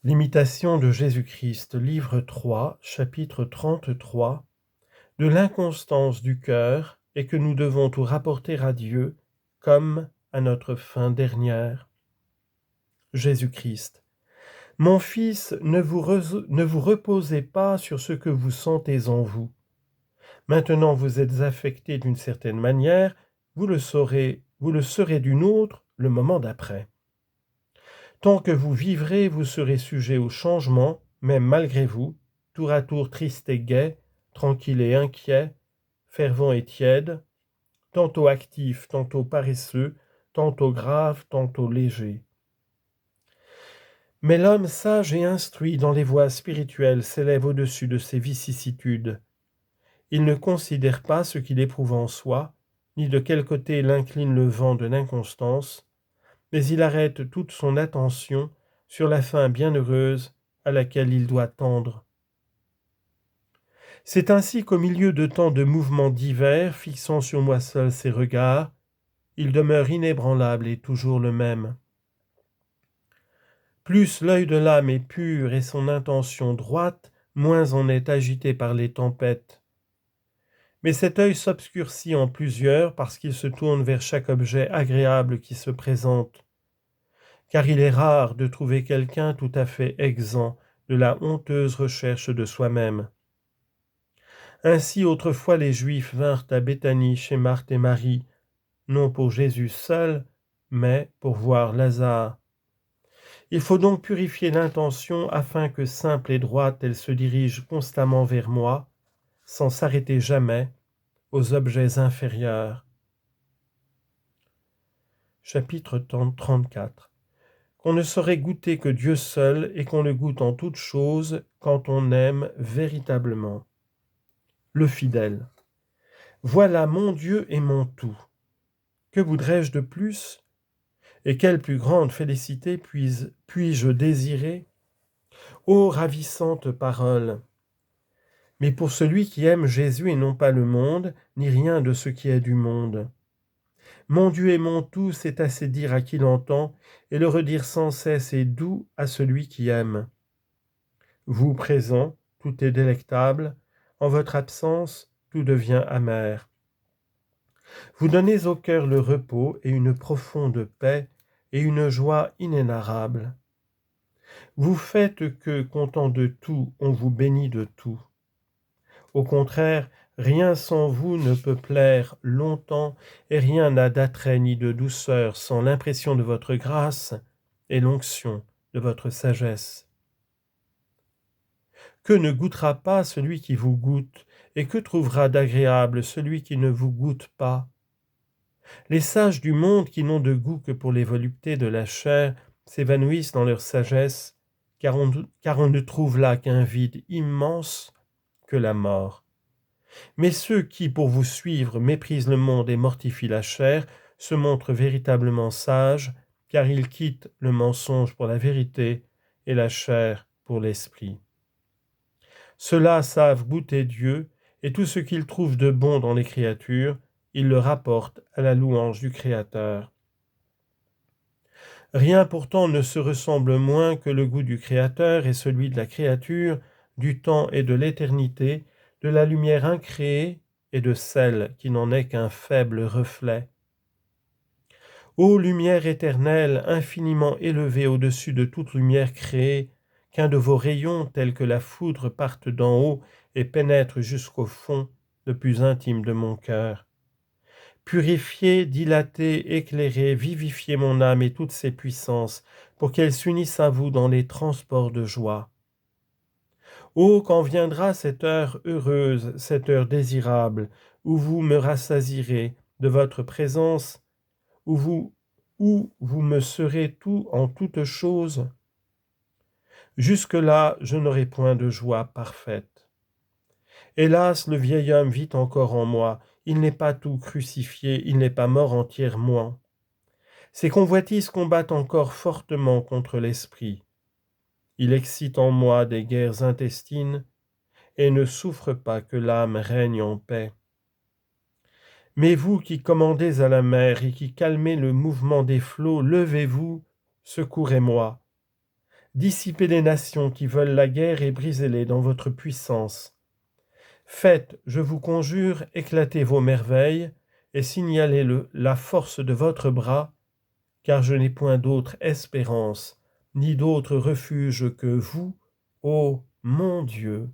L'imitation de Jésus-Christ, livre 3, chapitre 33, de l'inconstance du cœur et que nous devons tout rapporter à Dieu comme à notre fin dernière. Jésus-Christ. Mon fils, ne vous reposez pas sur ce que vous sentez en vous. Maintenant vous êtes affecté d'une certaine manière, vous le serez d'une autre le moment d'après. Tant que vous vivrez, vous serez sujet au changement, même malgré vous, tour à tour triste et gai, tranquille et inquiet, fervent et tiède, tantôt actif, tantôt paresseux, tantôt grave, tantôt léger. Mais l'homme sage et instruit dans les voies spirituelles s'élève au-dessus de ces vicissitudes. Il ne considère pas ce qu'il éprouve en soi, ni de quel côté l'incline le vent de l'inconstance, mais il arrête toute son attention sur la fin bienheureuse à laquelle il doit tendre. C'est ainsi qu'au milieu de tant de mouvements divers, fixant sur moi seul ses regards, il demeure inébranlable et toujours le même. Plus l'œil de l'âme est pur et son intention droite, moins on est agité par les tempêtes. Mais cet œil s'obscurcit en plusieurs parce qu'il se tourne vers chaque objet agréable qui se présente. Car il est rare de trouver quelqu'un tout à fait exempt de la honteuse recherche de soi-même. Ainsi autrefois les Juifs vinrent à Béthanie chez Marthe et Marie, non pour Jésus seul, mais pour voir Lazare. Il faut donc purifier l'intention afin que simple et droite elle se dirige constamment vers moi, sans s'arrêter jamais aux objets inférieurs. Chapitre 34. Qu'on ne saurait goûter que Dieu seul et qu'on le goûte en toutes choses quand on aime véritablement. Le fidèle. Voilà mon Dieu et mon tout. Que voudrais-je de plus? Et quelle plus grande félicité puis-je désirer? Ô ravissante parole! Mais pour celui qui aime Jésus et non pas le monde, ni rien de ce qui est du monde. Mon Dieu et mon tout, c'est assez dire à qui l'entend, et le redire sans cesse est doux à celui qui aime. Vous présent, tout est délectable, en votre absence, tout devient amer. Vous donnez au cœur le repos et une profonde paix et une joie inénarrable. Vous faites que, content de tout, on vous bénit de tout. Au contraire, rien sans vous ne peut plaire longtemps, et rien n'a d'attrait ni de douceur sans l'impression de votre grâce et l'onction de votre sagesse. Que ne goûtera pas celui qui vous goûte, et que trouvera d'agréable celui qui ne vous goûte pas? Les sages du monde qui n'ont de goût que pour les voluptés de la chair s'évanouissent dans leur sagesse, car on ne trouve là qu'un vide immense que la mort. Mais ceux qui, pour vous suivre, méprisent le monde et mortifient la chair, se montrent véritablement sages, car ils quittent le mensonge pour la vérité et la chair pour l'esprit. Ceux-là savent goûter Dieu, et tout ce qu'ils trouvent de bon dans les créatures, ils le rapportent à la louange du Créateur. Rien pourtant ne se ressemble moins que le goût du Créateur et celui de la créature, du temps et de l'éternité, de la lumière incréée et de celle qui n'en est qu'un faible reflet. Ô lumière éternelle, infiniment élevée au-dessus de toute lumière créée, qu'un de vos rayons tels que la foudre parte d'en haut et pénètre jusqu'au fond, le plus intime de mon cœur. Purifiez, dilatez, éclairez, vivifiez mon âme et toutes ses puissances, pour qu'elles s'unissent à vous dans les transports de joie. Ô, quand viendra cette heure heureuse, cette heure désirable, où vous me rassasirez de votre présence, où vous me serez tout en toutes choses? Jusque-là, je n'aurai point de joie parfaite. Hélas, le vieil homme vit encore en moi, il n'est pas tout crucifié, il n'est pas mort entièrement. Ces convoitises combattent encore fortement contre l'esprit. Il excite en moi des guerres intestines et ne souffre pas que l'âme règne en paix. Mais vous qui commandez à la mer et qui calmez le mouvement des flots, levez-vous, secourez-moi. Dissipez les nations qui veulent la guerre et brisez-les dans votre puissance. Faites, je vous conjure, éclater vos merveilles et signalez la force de votre bras, car je n'ai point d'autre espérance, ni d'autre refuge que vous, ô mon Dieu.